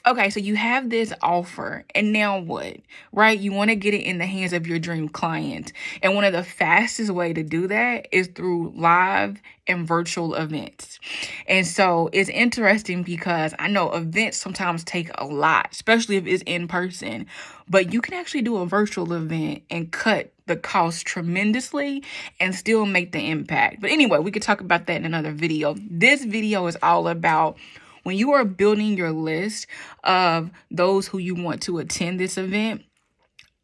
Okay, so you have this offer, and now what, right? You want to get it in the hands of your dream client. And one of the fastest way to do that is through live and virtual events. And so it's interesting because I know events sometimes take a lot, especially if it's in person, but you can actually do a virtual event and cut the cost tremendously and still make the impact. But anyway, we could talk about that in another video. This video is all about when you are building your list of those who you want to attend this event.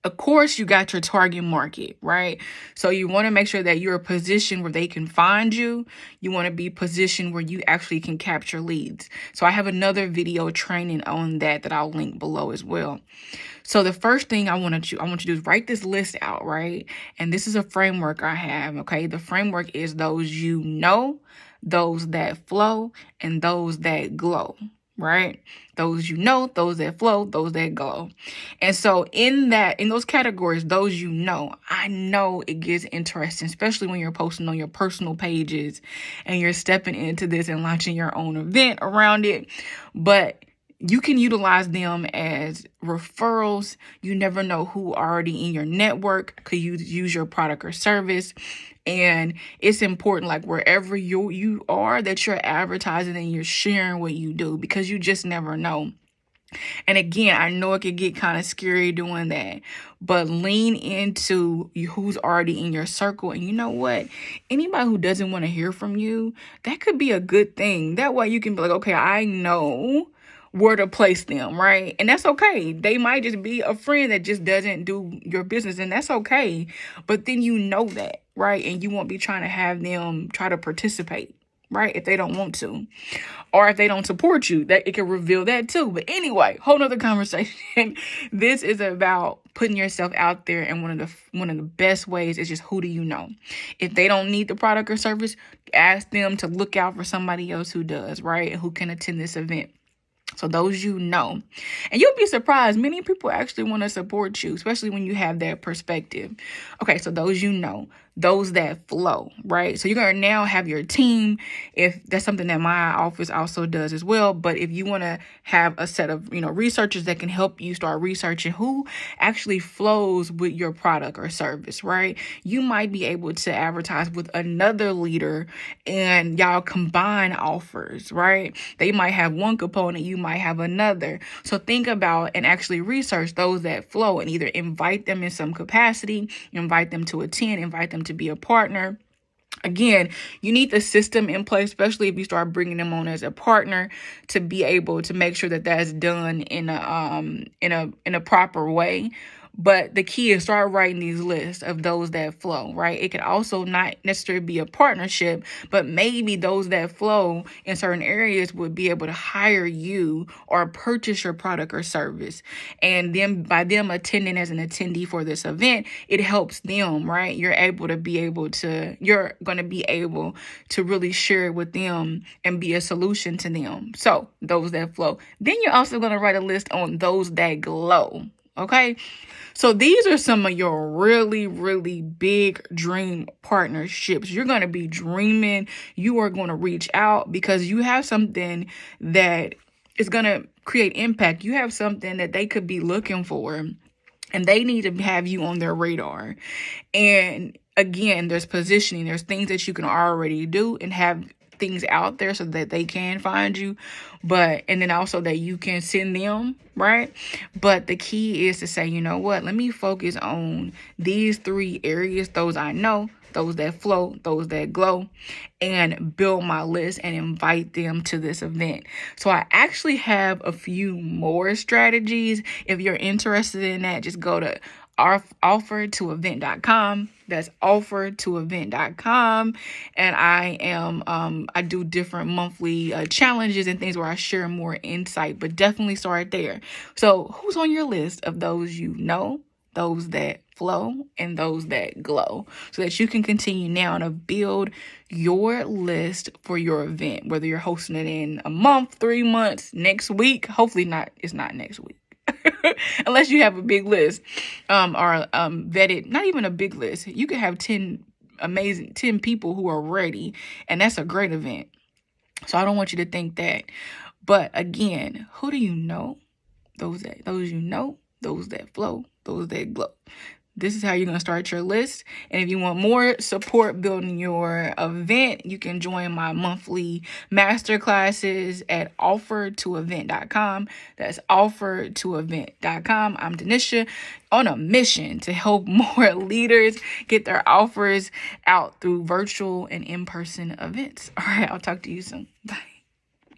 Of course, you got your target market, right? So you want to make sure that you're positioned where they can find you. You want to be positioned where you actually can capture leads. So I have another video training on that I'll link below as well. So the first thing I want you to do is write this list out, right? And this is a framework I have, okay? The framework is those you know, those that flow, and those that glow, right? Those you know, those that flow, those that glow. And so in those categories, those you know, I know it gets interesting, especially when you're posting on your personal pages and you're stepping into this and launching your own event around it. But you can utilize them as referrals. You never know who already in your network could use your product or service. And it's important, like wherever you are, that you're advertising and you're sharing what you do, because you just never know. And again, I know it could get kind of scary doing that, but lean into who's already in your circle. And you know what? Anybody who doesn't want to hear from you, that could be a good thing. That way you can be like, okay, I know where to place them, right? And that's okay. They might just be a friend that just doesn't do your business, and that's okay. But then you know that, right? And you won't be trying to have them try to participate, right? If they don't want to, or if they don't support you, that it can reveal that too. But anyway, whole nother conversation. This is about putting yourself out there, and one of the best ways is just, who do you know? If they don't need the product or service, ask them to look out for somebody else who does, right? Who can attend this event. So those you know. And you'll be surprised, many people actually want to support you, especially when you have that perspective. Okay, so those you know, those that flow, right? So you're going to now have your team, if that's something that my office also does as well. But if you want to have a set of, researchers that can help you start researching who actually flows with your product or service, right? You might be able to advertise with another leader and y'all combine offers, right? They might have one component, you might have another. So think about and actually research those that flow and either invite them in some capacity, invite them to attend, invite them to be a partner. Again, you need the system in place, especially if you start bringing them on as a partner, to be able to make sure that that's done in a proper way. But the key is start writing these lists of those that flow, right? It could also not necessarily be a partnership, but maybe those that flow in certain areas would be able to hire you or purchase your product or service. And then by them attending as an attendee for this event, it helps them, right? You're going to be able to really share it with them and be a solution to them. So those that flow. Then you're also going to write a list on those that glow. Okay. So these are some of your really, really big dream partnerships. You're going to be dreaming. You are going to reach out because you have something that is going to create impact. You have something that they could be looking for, and they need to have you on their radar. And again, there's positioning. There's things that you can already do and have things out there so that they can find you, and then also that you can send them, right? But the key is to say, you know what, let me focus on these 3 areas, those I know, those that flow, those that glow, and build my list and invite them to this event. So I actually have a few more strategies. If you're interested in that, just go to offertoevent.com. That's offertoevent.com. And I do different monthly challenges and things where I share more insight, but definitely start there. So who's on your list of those you know, those that flow, and those that glow, so that you can continue now to build your list for your event, whether you're hosting it in a month, 3 months, next week. Hopefully not, it's not next week. Unless you have a big list, or vetted, not even a big list. You could have 10 people who are ready, and that's a great event. So I don't want you to think that. But again, who do you know? those you know, those that flow, those that glow. This is how you're going to start your list. And if you want more support building your event, you can join my monthly masterclasses at offertoevent.com. That's offertoevent.com. I'm Denisha, on a mission to help more leaders get their offers out through virtual and in-person events. All right, I'll talk to you soon. Bye.